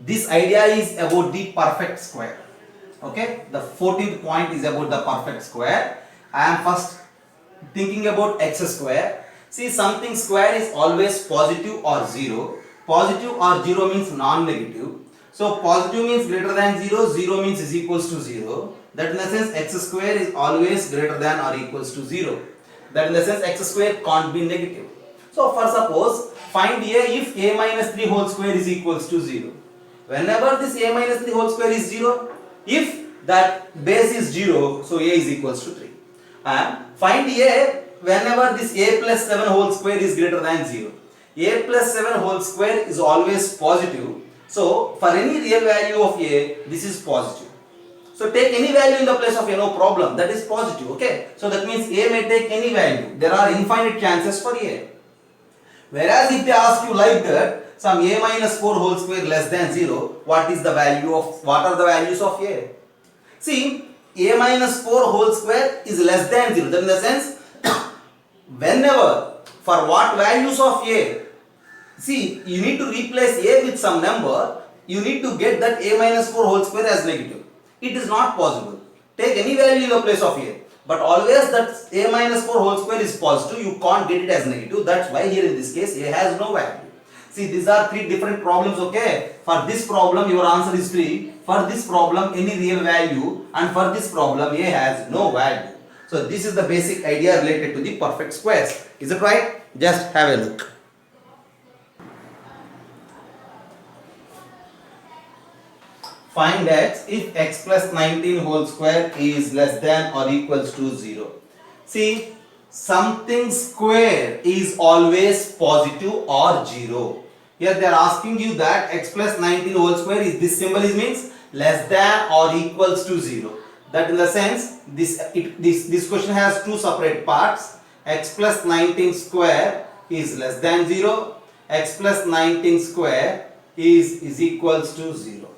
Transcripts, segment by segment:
this idea is about the perfect square. Okay, the 14th point is about the perfect square. I am first thinking about x square. See, something square is always positive or 0. Positive or 0 means non-negative. So positive means greater than 0, 0 means is equals to 0. That in the sense x square is always greater than or equals to 0. That in the sense x square can't be negative. So for suppose, find a if a minus 3 whole square is equals to 0. Whenever this a minus 3 whole square is 0, if that base is 0, so a is equals to 3. And find a whenever this a plus 7 whole square is greater than 0. A plus 7 whole square is always positive. So for any real value of a, this is positive. So take any value in the place of a, no problem, that is positive. Okay, so that means a may take any value. There are infinite chances for a. Whereas if they ask you like that, some a minus 4 whole square less than 0, what are the values of a? See, a minus 4 whole square is less than 0. That in the sense, whenever, for what values of a, see, you need to replace a with some number, you need to get that a minus 4 whole square as negative. It is not possible. Take any value in the place of a. But always that a minus 4 whole square is positive, you can't get it as negative. That's why here in this case a has no value. See, these are three different problems, okay? For this problem your answer is 3. For this problem any real value, and for this problem a has no value. So this is the basic idea related to the perfect squares. Is it right? Just have a look. Find x if x plus 19 whole square is less than or equals to 0. See, something square is always positive or 0. Here they are asking you that x plus 19 whole square is, this symbol is means less than or equals to 0. That in the sense, this question has two separate parts. X plus 19 square is less than 0. X plus 19 square is equals to 0.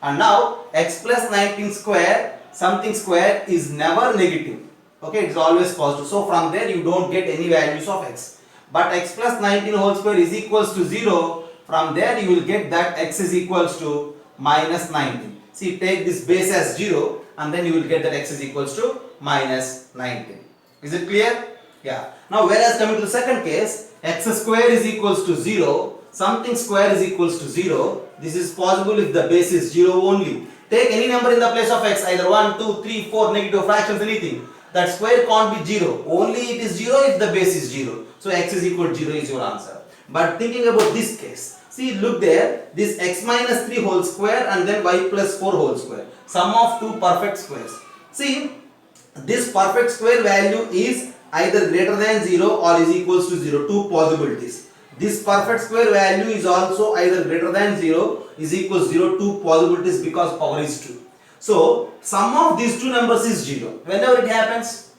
And now x plus 19 square, something square is never negative. Okay, it's always positive. So from there you don't get any values of x. But x plus 19 whole square is equals to 0. From there you will get that x is equals to minus 19. See, take this base as 0 and then you will get that x is equals to minus 19. Is it clear? Yeah. Now whereas coming to the second case, x square is equals to 0. Something square is equals to 0. This is possible if the base is 0 only. Take any number in the place of x, either 1, 2, 3, 4, negative fractions, anything. That square can't be 0. Only it is 0 if the base is 0. So x is equal to 0 is your answer. But thinking about this case, see, look there, this x minus 3 whole square and then y plus 4 whole square. Sum of two perfect squares. See, this perfect square value is either greater than 0 or is equals to 0. Two possibilities. This perfect square value is also either greater than 0 is equals to 0, two possibilities because power is 2. So, sum of these two numbers is 0. Whenever it happens,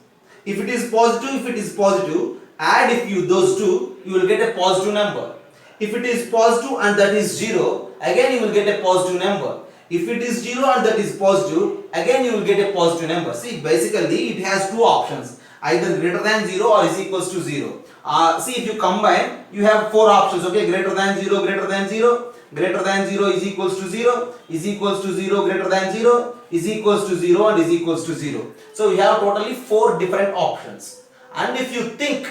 if it is positive, add if you those two, you will get a positive number. If it is positive and that is 0, again you will get a positive number. If it is 0 and that is positive, again you will get a positive number. See, basically it has two options, either greater than 0 or is equals to 0. See, if you combine, you have four options, okay? Greater than 0, greater than 0, greater than 0 is equals to 0, is equals to 0, greater than 0, is equals to 0 and is equals to 0. So we have totally four different options. And if you think,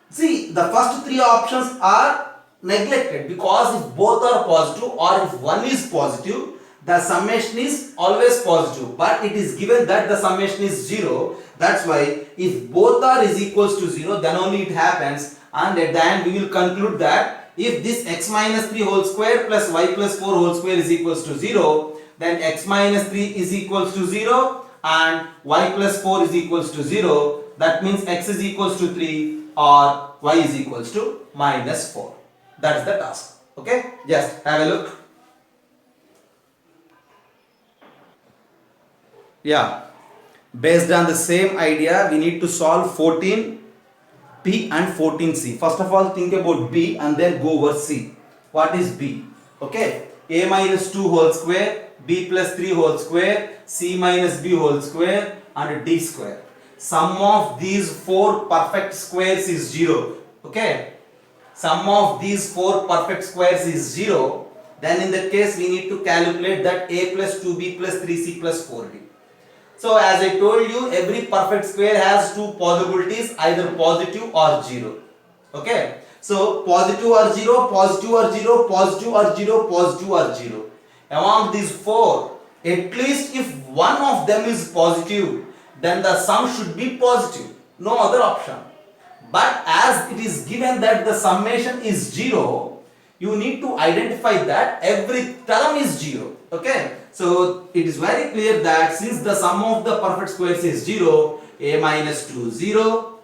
see, the first three options are neglected because if both are positive or if one is positive, the summation is always positive, but it is given that the summation is 0. That's why if both are is equals to 0, then only it happens, and at the end we will conclude that if this x minus 3 whole square plus y plus 4 whole square is equals to 0, then x minus 3 is equals to 0 and y plus 4 is equals to 0. That means x is equals to 3 or y is equals to minus 4. That's the task. Okay, just have a look. Yeah, based on the same idea, we need to solve 14B and 14C. First of all, think about B and then go over C. What is B? Okay, a minus 2 whole square, b plus 3 whole square, c minus b whole square and d square. Sum of these four perfect squares is 0. Okay, sum of these four perfect squares is 0. then in that case we need to calculate that a plus 2b plus 3c plus 4d. So as I told you, every perfect square has two possibilities, either positive or 0. Okay. So positive or 0, positive or 0, positive or 0, positive or 0. Among these four, at least if one of them is positive, then the sum should be positive. No other option. But as it is given that the summation is 0, you need to identify that every term is 0. Okay. So it is very clear that since the sum of the perfect squares is 0, a minus 2 0,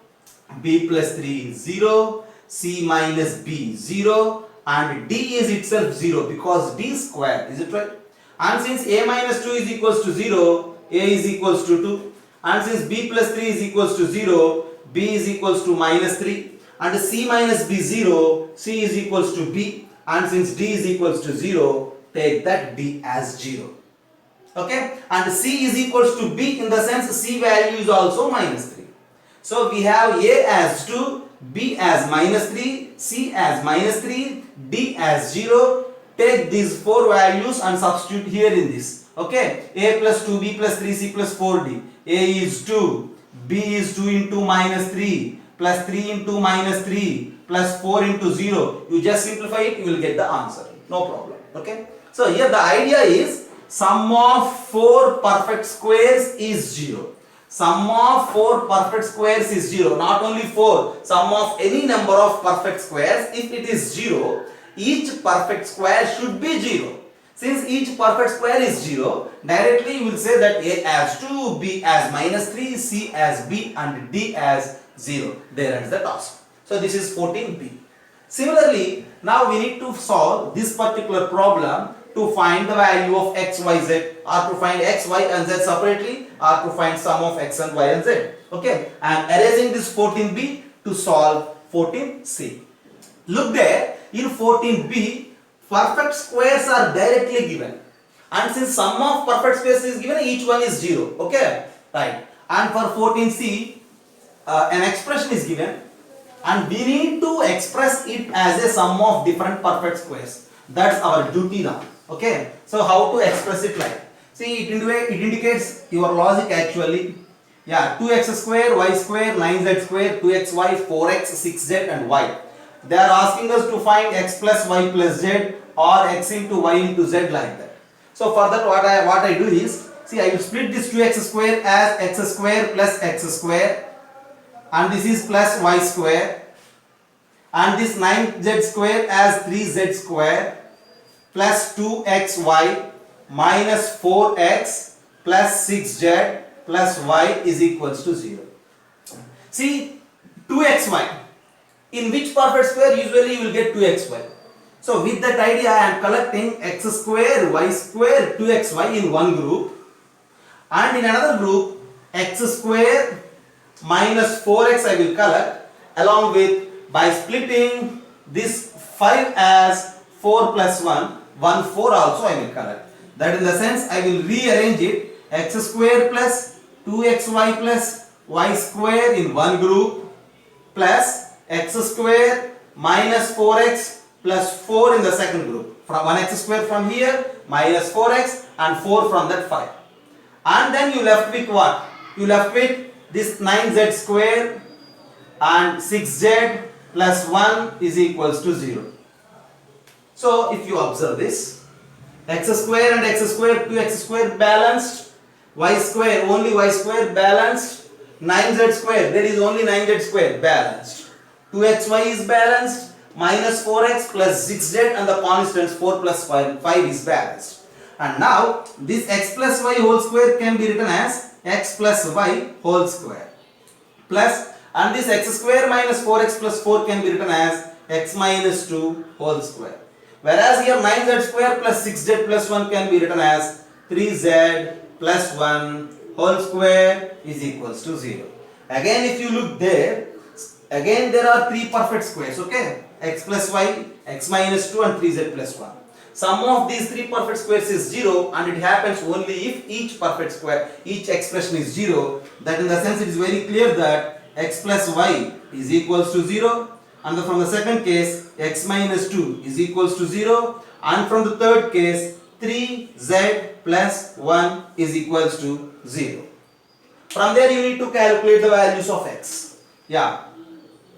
b plus 3 0, c minus b 0, and d is itself 0 because d is square. Is it right? And since a minus 2 is equals to 0, a is equals to 2, and since b plus 3 is equals to 0, b is equals to minus 3, and c minus b 0, c is equals to b, and since d is equals to 0, take that d as 0. Okay, and c is equals to b in the sense c value is also minus 3. So we have a as 2, b as minus 3, c as minus 3, d as 0. Take these four values and substitute here in this. Okay, a plus 2b plus 3c plus 4d. A is 2, b is 2 into minus 3 plus 3 into minus 3 plus 4 into 0. You just simplify it, you will get the answer. No problem. Okay, so here the idea is sum of four perfect squares is 0. Sum of four perfect squares is 0. Not only 4, sum of any number of perfect squares, if it is 0, each perfect square should be 0. Since each perfect square is 0, directly you will say that a as 2, b as minus 3, c as b, and d as 0. There ends the task. So this is 14b. Similarly, now we need to solve this particular problem to find the value of x, y, z, or to find x, y, and z separately, or to find sum of x and y and z. Okay, I am erasing this 14b to solve 14c. Look there, in 14b, perfect squares are directly given, and since sum of perfect squares is given, each one is 0. Okay, right. And for 14c, an expression is given, and we need to express it as a sum of different perfect squares. That's our duty now. Okay, so how to express it like? See, it indicates your logic actually. Yeah, 2x square, y square, 9z square, 2xy, 4x, 6z, and y. They are asking us to find x plus y plus z, or x into y into z, like that. So for that, what I do is, see, I will split this 2x square as x square plus x square, and this is plus y square, and this 9z square as 3z square plus 2xy minus 4x plus 6z plus y is equals to 0. See, 2xy, in which perfect square usually you will get 2xy. So with that idea, I am collecting x square, y square, 2xy in one group, and in another group x square minus 4x I will collect, along with, by splitting this 5 as 4 plus 1, 4 also I will collect. That in the sense I will rearrange it, x square plus 2xy plus y square in one group, plus x square minus 4x plus 4 in the second group. From 1x square from here, minus 4x, and 4 from that 5. And then you left with what? You left with this 9z square and 6z plus 1 is equals to 0. So if you observe this, x square and x square, 2x square balanced, y square, only y square balanced, 9z square, there is only 9z square balanced, 2xy is balanced, minus 4x plus 6z, and the constants 4 plus 5 is balanced. And now this x plus y whole square can be written as x plus y whole square, plus, and this x square minus 4x plus 4 can be written as x minus 2 whole square. Whereas here 9z square plus 6z plus 1 can be written as 3z plus 1 whole square is equals to 0. Again, if you look there, again there are three perfect squares. Okay, x plus y, x minus 2, and 3z plus 1. Sum of these three perfect squares is 0, and it happens only if each perfect square, each expression is 0. That in the sense it is very clear that x plus y is equals to 0, and from the second case x minus 2 is equals to 0, And from the third case, 3z plus 1 is equals to 0. From there you need to calculate the values of x. Yeah.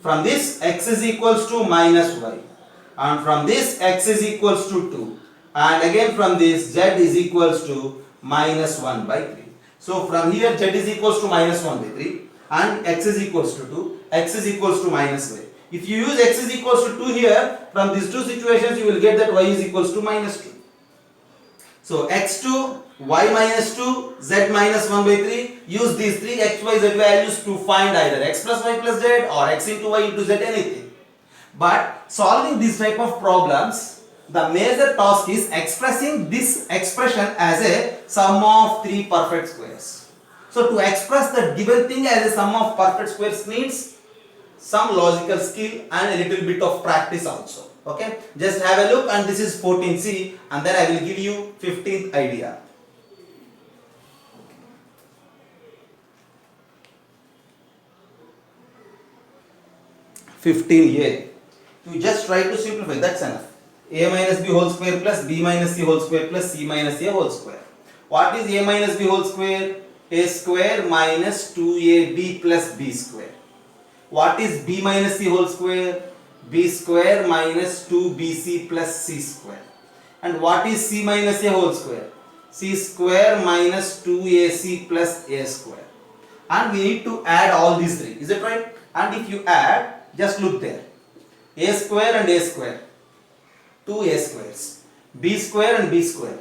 From this, x is equals to minus y. And from this, x is equals to 2. And again from this, z is equals to minus 1 by 3. So from here, z is equals to minus 1 by 3. And x is equals to 2. X is equals to minus y. If you use x is equals to 2 here, from these two situations, you will get that y is equals to minus 2. So x2, y minus 2, z minus 1 by 3. Use these three x, y, z values to find either x plus y plus z or x into y into z, anything. But solving this type of problems, the major task is expressing this expression as a sum of three perfect squares. So to express the given thing as a sum of perfect squares needs some logical skill and a little bit of practice also. Okay, just have a look, and this is 14C, and then I will give you 15th idea. A. You just try to simplify, that's enough. A minus b whole square plus b minus c whole square plus c minus a whole square. What is a minus b whole square? A square minus 2ab plus b square. What is b minus c whole square? B square minus 2bc plus c square. And what is c minus a whole square? C square minus 2ac plus a square. And we need to add all these three, is it right? And if you add, just look there. A square and a square, 2a squares. B square and b square,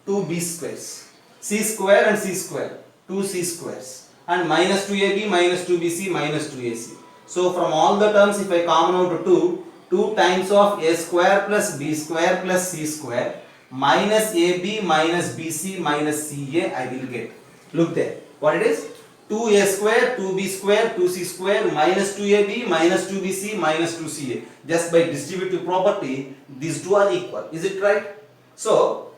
2b squares. C square and c square, 2c squares. And minus 2ab minus 2bc minus 2ac. So from all the terms, if I common out 2 times of a square plus b square plus c square minus ab minus bc minus ca I will get. Look there, what it is? 2a square, 2b square, 2c square minus 2ab minus 2bc minus 2ca. Just by distributive property, these two are equal. Is it right? So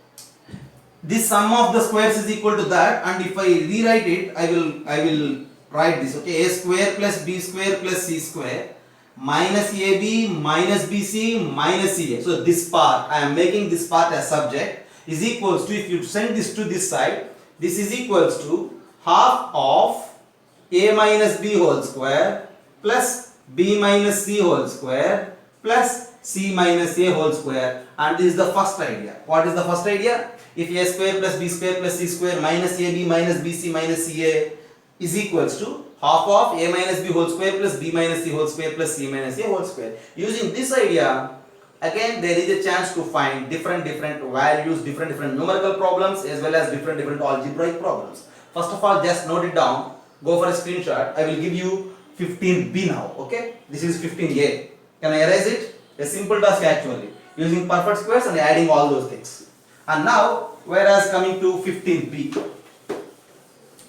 this sum of the squares is equal to that, and if I rewrite it, I will write this. Okay, a square plus b square plus c square minus ab minus bc minus ca. So this part, I am making this part as subject, is equals to, if you send this to this side, this is equals to half of a minus b whole square plus b minus c whole square plus c minus a whole square. And this is the first idea. What is the first idea? If a square plus b square plus c square minus ab minus bc minus ca is equals to half of a minus b whole square plus b minus c whole square plus c minus a whole square. Using this idea, again there is a chance to find different values, different numerical problems as well as different algebraic problems. First of all, just note it down. Go for a screenshot. I will give you 15B now. Okay, this is 15A. Can I erase it? A simple task actually, using perfect squares and adding all those things. And now, whereas coming to 15B.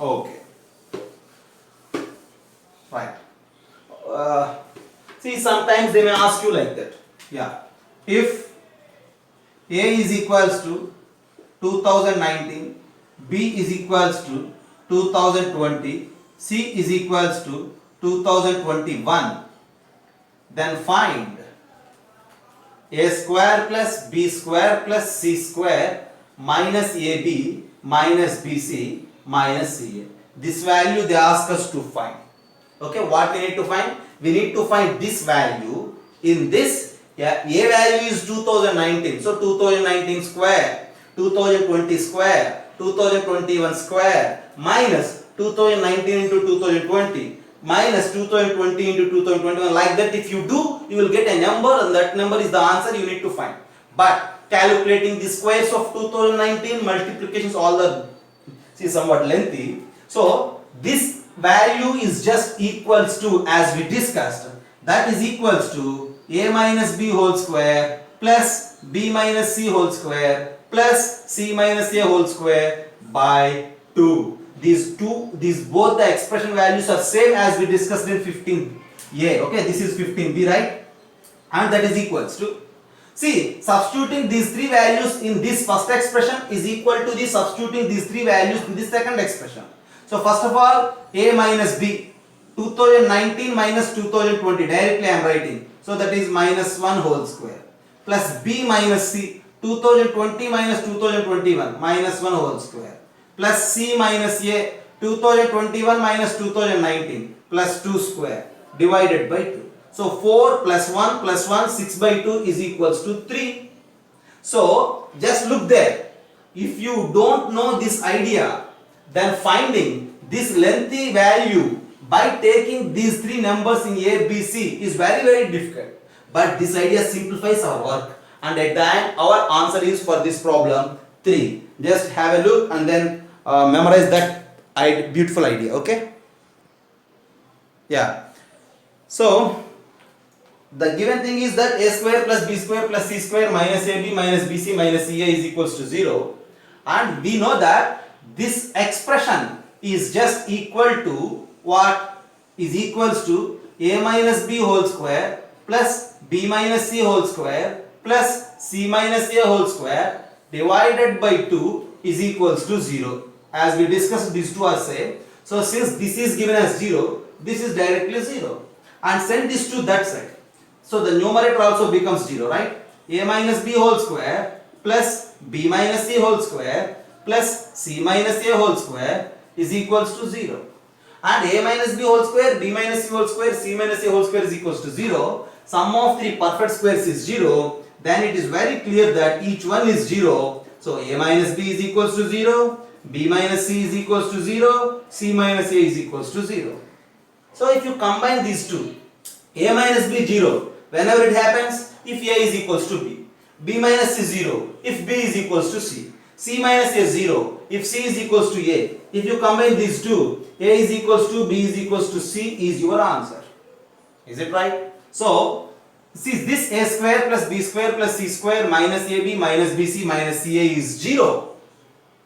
Okay, fine. See, sometimes they may ask you like that. Yeah, if A is equals to 2019, B is equals to 2020, C is equals to 2021, then find a square plus b square plus c square minus ab minus bc minus ca. This value they ask us to find. Okay, what we need to find? We need to find this value in this. Yeah, a value is 2019, so 2019 square, 2020 square, 2021 square minus 2019 into 2020 minus 2020 into 2021. Like that, if you do, you will get a number, and that number is the answer you need to find. But calculating the squares of 2019 multiplications, all the somewhat lengthy. So this value is just equals to, as we discussed, that is equals to a minus b whole square plus b minus c whole square plus c minus a whole square by 2. These both the expression values are same as we discussed in 15a. Okay, this is 15b, right? And that is equals to, see, substituting these three values in this first expression is equal to the substituting these three values in the second expression. So first of all, a minus b, 2019 minus 2020, directly I am writing. So that is minus 1 whole square plus b minus c, 2020 minus 2021 minus 1 whole square plus C minus A 2021 minus 2019 plus 2 square divided by 2. So 4 plus 1 plus 1 6 by 2 is equals to 3. So just look there. If you don't know this idea, then finding this lengthy value by taking these three numbers in A, B, C is very difficult. But this idea simplifies our work, and at the end our answer is for this problem 3. Just have a look and then memorize that beautiful idea. Okay? Yeah. So the given thing is that a square plus b square plus c square minus ab minus bc minus ca is equals to 0, and we know that this expression is just equal to what? Is equals to a minus b whole square plus b minus c whole square plus c minus a whole square divided by 2 is equals to 0. As we discussed, these two are same. So since this is given as 0, this is directly 0, and send this to that side. So the numerator also becomes 0, right? A minus b whole square plus b minus c whole square plus c minus a whole square is equals to 0. And a minus b whole square, b minus c whole square, c minus a whole square is equals to 0. Sum of three perfect squares is 0. Then it is very clear that each one is 0. So a minus b is equals to 0, b minus c is equals to 0, c minus a is equals to 0. So if you combine these two, a minus b 0 whenever it happens if a is equals to b, b minus c 0 if b is equals to c, c minus a 0 if c is equals to a. If you combine these two, a is equals to b is equals to c is your answer. Is it right? So see, this a square plus b square plus c square minus ab minus bc minus ca is 0.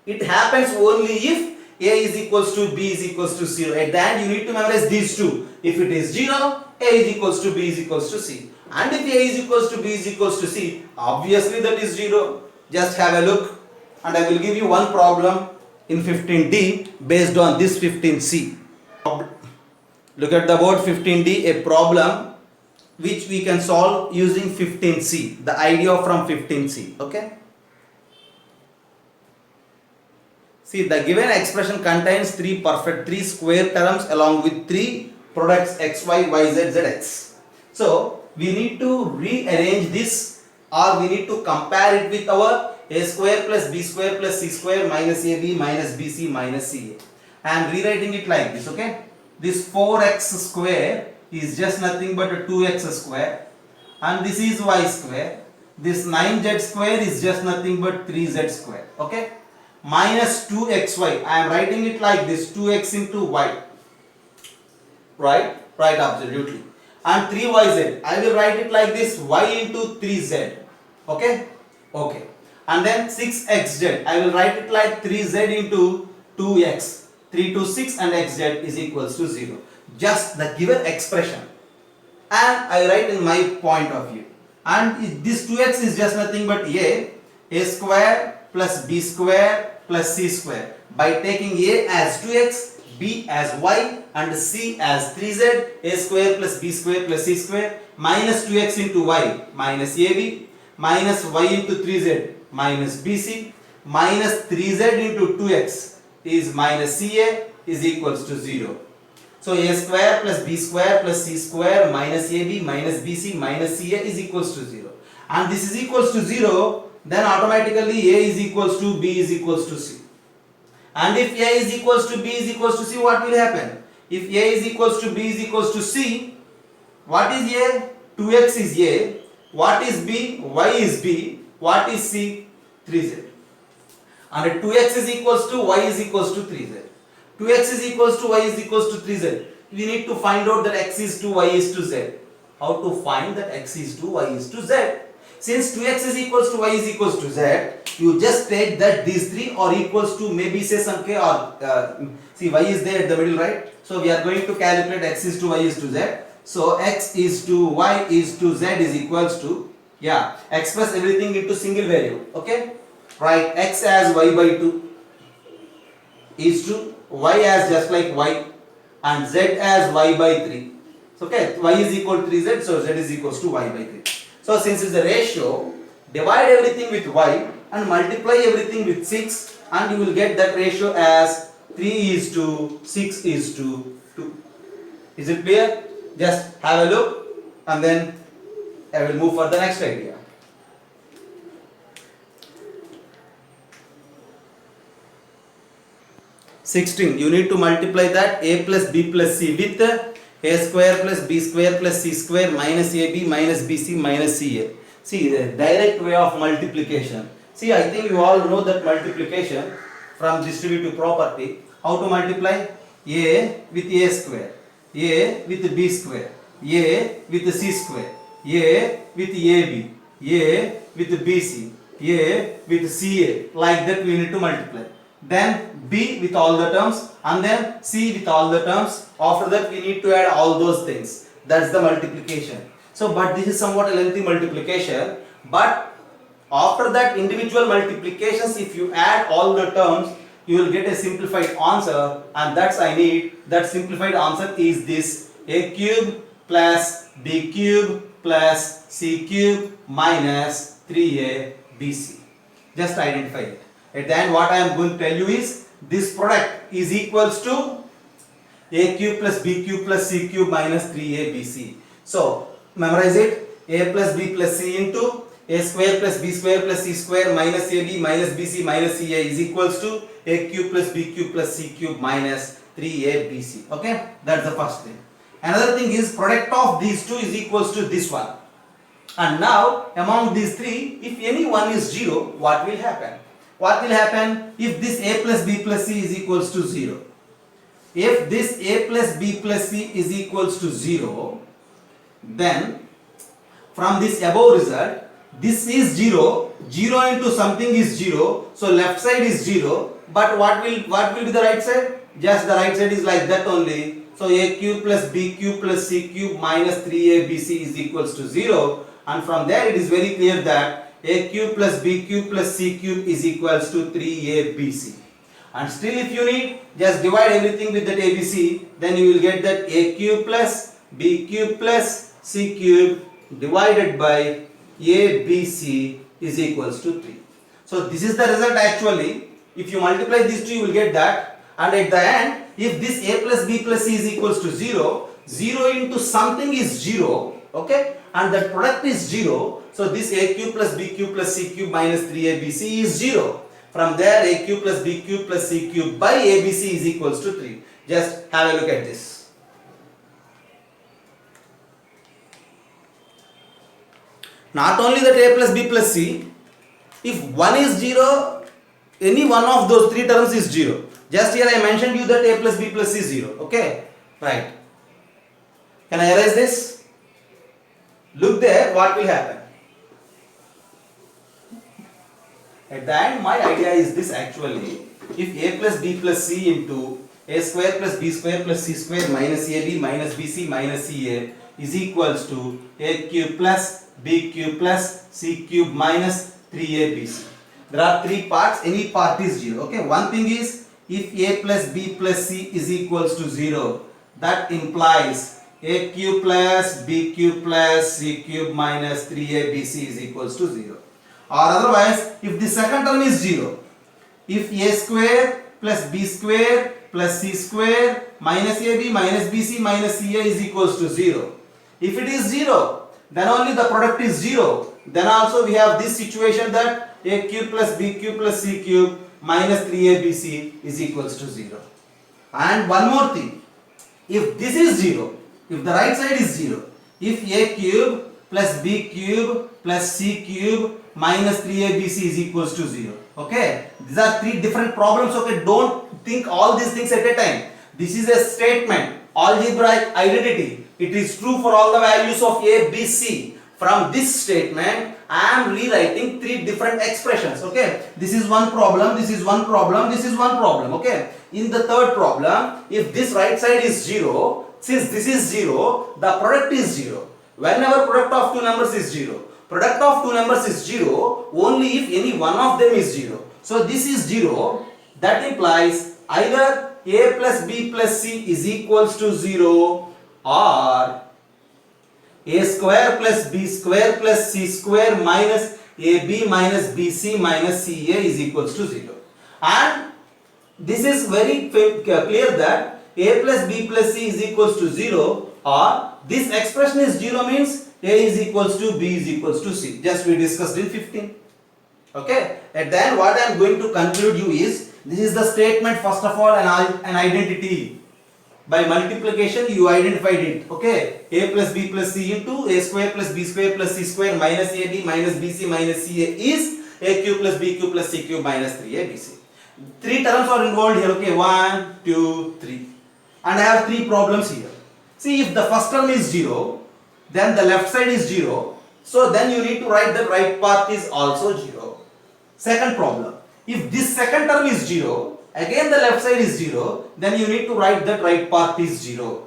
It happens only if a is equals to b is equals to 0. At the end you need to memorize these two. If it is 0, a is equals to b is equals to c. And if a is equals to b is equals to c, obviously that is 0. Just have a look, and I will give you one problem in 15D based on this 15C. Look at the board, 15D, a problem which we can solve using 15C, the idea from 15C. Okay? See, the given expression contains three square terms along with three products x, y, y, z, z, x. So we need to rearrange this, or we need to compare it with our a square plus b square plus c square minus ab minus bc minus ca. I am rewriting it like this. Okay? This 4x square is just nothing but a 2x square, and this is y square. This 9z square is just nothing but 3z square. Okay? Minus 2xy. I am writing it like this, 2x into y. Right? Right, absolutely. And 3yz. I will write it like this, y into 3z. Okay? Okay. And then 6xz. I will write it like 3z into 2x. 3 to 6 and xz is equals to 0. Just the given expression. And I write in my point of view. And this 2x is just nothing but a square plus b square plus c square. By taking a as 2x, b as y and c as 3z, a square plus b square plus c square minus 2x into y minus ab minus y into 3z minus bc minus 3z into 2x is minus ca is equals to 0. So a square plus b square plus c square minus ab minus bc minus ca is equals to 0. And this is equals to 0, then automatically a is equals to b is equals to c. And if a is equals to b is equals to c, what will happen? If a is equals to b is equals to c, what is a? 2x is a. What is b? Y is b. What is c? 3z. And 2x is equals to y is equals to 3z. 2x is equals to y is equals to 3z. We need to find out that x is to y is to z. How to find that x is to y is to z? Since 2x is equals to y is equals to z, you just take that these three are equals to maybe say some k, or see y is there at the middle, right? So we are going to calculate x is to y is to z. So x is to y is to z is equals to, express everything into single variable. Okay? Write x as y by 2 is to y as just like y and z as y by 3. So, okay, y is equal to 3z, so z is equals to y by 3. So since it's a ratio, divide everything with y and multiply everything with 6, and you will get that ratio as 3:6:2. Is it clear? Just have a look and then I will move for the next idea. 16. You need to multiply that a plus b plus c with a square plus b square plus c square minus ab minus bc minus ca. See, the direct way of multiplication. See, I think you all know that multiplication from distributive property. How to multiply? A with a square, a with b square, a with c square, a with ab, a with bc, a with ca. Like that we need to multiply. Then b with all the terms and then c with all the terms. After that we need to add all those things. That's the multiplication. So, but this is somewhat a lengthy multiplication. But after that individual multiplications, if you add all the terms, you will get a simplified answer, and that's I need. That simplified answer is this: a cube plus b cube plus c cube minus 3a bc. Just identify it. At the end, what I am going to tell you is this product is equals to a cube plus b cube plus c cube minus 3a bc. So memorize it: a plus b plus c into a square plus b square plus c square minus ab minus bc minus ca is equals to a cube plus b cube plus c cube minus 3a bc. Okay, that's the first thing. Another thing is product of these two is equals to this one. And now among these three, if any one is 0, what will happen? What will happen if this a plus b plus c is equals to 0? If this a plus b plus c is equals to 0, then from this above result, this is 0, 0 into something is 0, so left side is 0, but what will be the right side? Just the right side is like that only. So a cube plus b cube plus c cube minus 3a bc is equals to 0, and from there it is very clear that a cube plus b cube plus c cube is equals to 3a bc. And still if you need, just divide everything with that abc, then you will get that a cube plus b cube plus c cube divided by abc is equals to 3. So this is the result actually. If you multiply these two, you will get that. And at the end, if this a plus b plus c is equals to 0, 0 into something is 0, okay, and that product is 0, so this a cube plus b cube plus c cube minus 3abc is 0. From there, a cube plus b cube plus c cube by abc is equals to 3. Just have a look at this. Not only that a plus b plus c, if 1 is 0, any one of those three terms is 0. Just here I mentioned you that a plus b plus c is 0. Okay, right. Can I erase this? Look there, what will happen? At the end, my idea is this actually. If a plus b plus c into a square plus b square plus c square minus ab minus bc minus ca is equals to a cube plus b cube plus c cube minus 3abc. There are three parts, any part is 0. Okay, one thing is if a plus b plus c is equals to 0, that implies a cube plus b cube plus c cube minus 3abc is equals to 0. Or otherwise, if the second term is 0, if a square plus b square plus c square minus ab minus bc minus ca is equals to 0. If it is 0, then only the product is 0. Then also we have this situation that a cube plus b cube plus c cube minus 3abc is equals to 0. And one more thing, if this is 0, if the right side is 0, if a cube plus b cube plus c cube minus 3abc is equals to 0. Okay, these are three different problems. Okay, don't think all these things at a time. This is a statement, algebraic identity. It is true for all the values of a, b, c. From this statement, I am rewriting three different expressions. Okay, this is one problem, this is one problem, this is one problem. Okay, in the third problem, if this right side is 0, since this is 0, the product is 0. Whenever product of two numbers is 0, product of two numbers is 0 only if any one of them is 0. So this is 0, that implies either a plus b plus c is equals to 0 or a square plus b square plus c square minus AB minus BC minus CA is equals to 0. And this is very clear that A plus B plus C is equals to 0, or this expression is 0 means A is equals to B is equals to C. Just we discussed in 15. Okay. At the end, what I am going to conclude you is, this is the statement first of all, an identity. By multiplication you identified it. Okay. A plus B plus C into A square plus B square plus C square minus AB minus BC minus CA is A cube plus B cube plus C cube minus 3ABC. Three terms are involved here. Okay. 1, 2, 3. And I have three problems here. See, if the first term is 0, then the left side is 0. So then you need to write the right part is also 0. Second problem. If this second term is 0, again the left side is 0, then you need to write that right part is 0.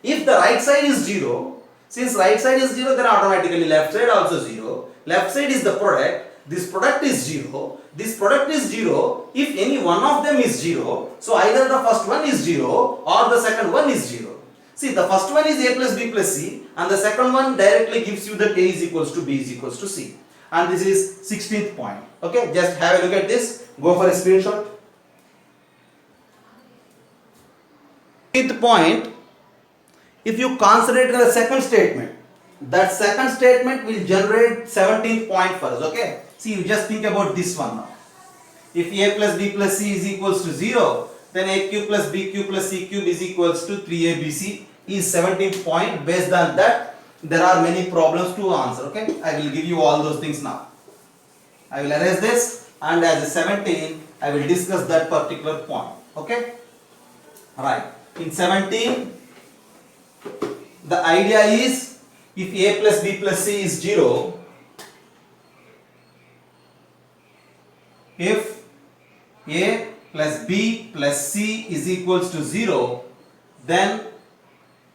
If the right side is 0, since right side is 0, then automatically left side also 0. Left side is the product. This product is 0. This product is 0. If any one of them is 0, so either the first one is 0 or the second one is 0. See, the first one is A plus B plus C, and the second one directly gives you that A is equals to B is equals to C. And this is 16th point. Okay, just have a look at this. Go for a screenshot. 16th point, if you concentrate on the second statement, that second statement will generate 17th point for us. Okay, see, you just think about this one now. If A plus B plus C is equals to 0, then A cube plus B cube plus C cube is equals to 3ABC is 17th point. Based on that, there are many problems to answer. Okay, I will give you all those things now. I will erase this, and as a 17, I will discuss that particular point. Okay, right. In 17, the idea is, if A plus B plus C is 0, if A plus B plus C is equals to 0, then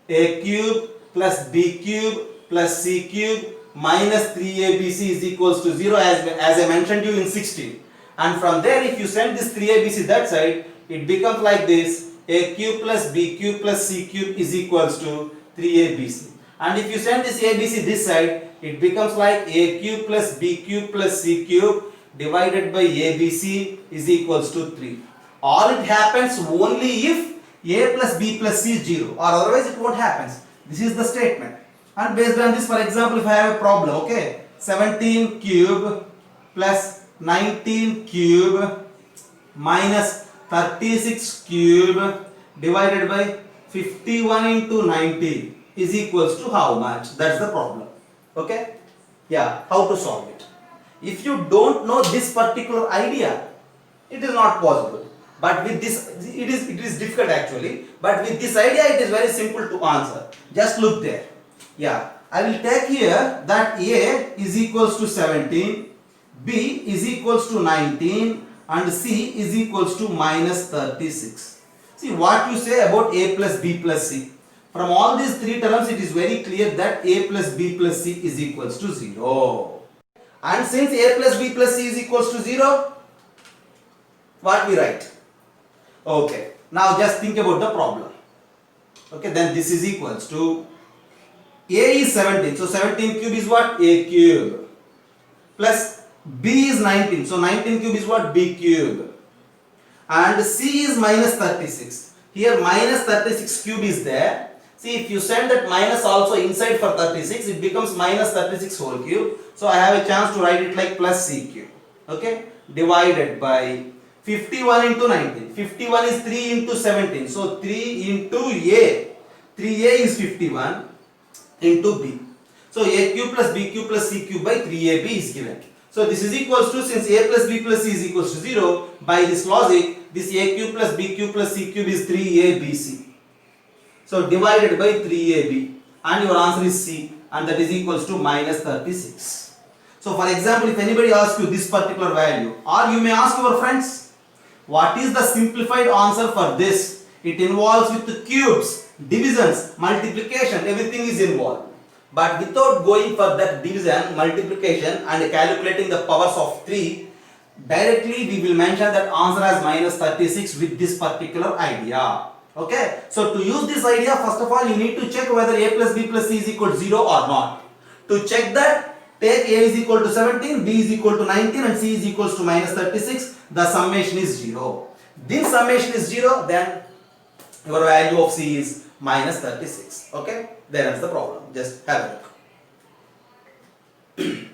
A cube plus B cube plus C cube minus 3ABC is equals to 0, as I mentioned you in 16. And from there, if you send this 3ABC that side, it becomes like this: A cube plus B cube plus C cube is equals to 3ABC. And if you send this ABC this side, it becomes like A cube plus B cube plus C cube divided by ABC is equals to 3. All it happens only if A plus B plus C is 0, or otherwise it won't happen. This is the statement. And based on this, for example, if I have a problem, okay, 17 cube plus 19 cube minus 36 cube divided by 51 into 90 is equals to how much? That's the problem. Okay? Yeah, how to solve it? If you don't know this particular idea, it is not possible. But with this, it is difficult actually. But with this idea, it is very simple to answer. Just look there. Yeah, I will take here that A is equals to 17, B is equals to 19, and C is equals to minus 36. See what you say about A plus B plus C. From all these three terms, it is very clear that A plus B plus C is equals to 0. And since A plus B plus C is equals to 0, what we write? Okay, now just think about the problem. Okay, then this is equals to A is 17, so 17 cube is what? A cube. Plus B is 19, so 19 cube is what? B cube. And C is minus 36. Here minus 36 cube is there. See, if you send that minus also inside for 36, it becomes minus 36 whole cube. So I have a chance to write it like plus C cube. Okay, divided by 51 into 19. 51 is 3 into 17. So 3 into A. 3A is 51 into B. So A cube plus B cube plus C cube by 3AB is given. So this is equals to, since A plus B plus C is equals to 0, by this logic, this A cube plus B cube plus C cube is 3ABC. So divided by 3AB, and your answer is C, and that is equals to minus 36. So for example, if anybody asks you this particular value, or you may ask your friends, what is the simplified answer for this? It involves with the cubes, divisions, multiplication, everything is involved. But without going for that division, multiplication and calculating the powers of 3, directly we will mention that answer as minus 36 with this particular idea. Okay, so to use this idea, first of all you need to check whether A plus B plus C is equal to 0 or not. To check that, Take A is equal to 17, B is equal to 19 and C is equals to minus 36. The summation is 0. This summation is 0, then your value of C is minus 36. Okay, there is the problem. Just have a look.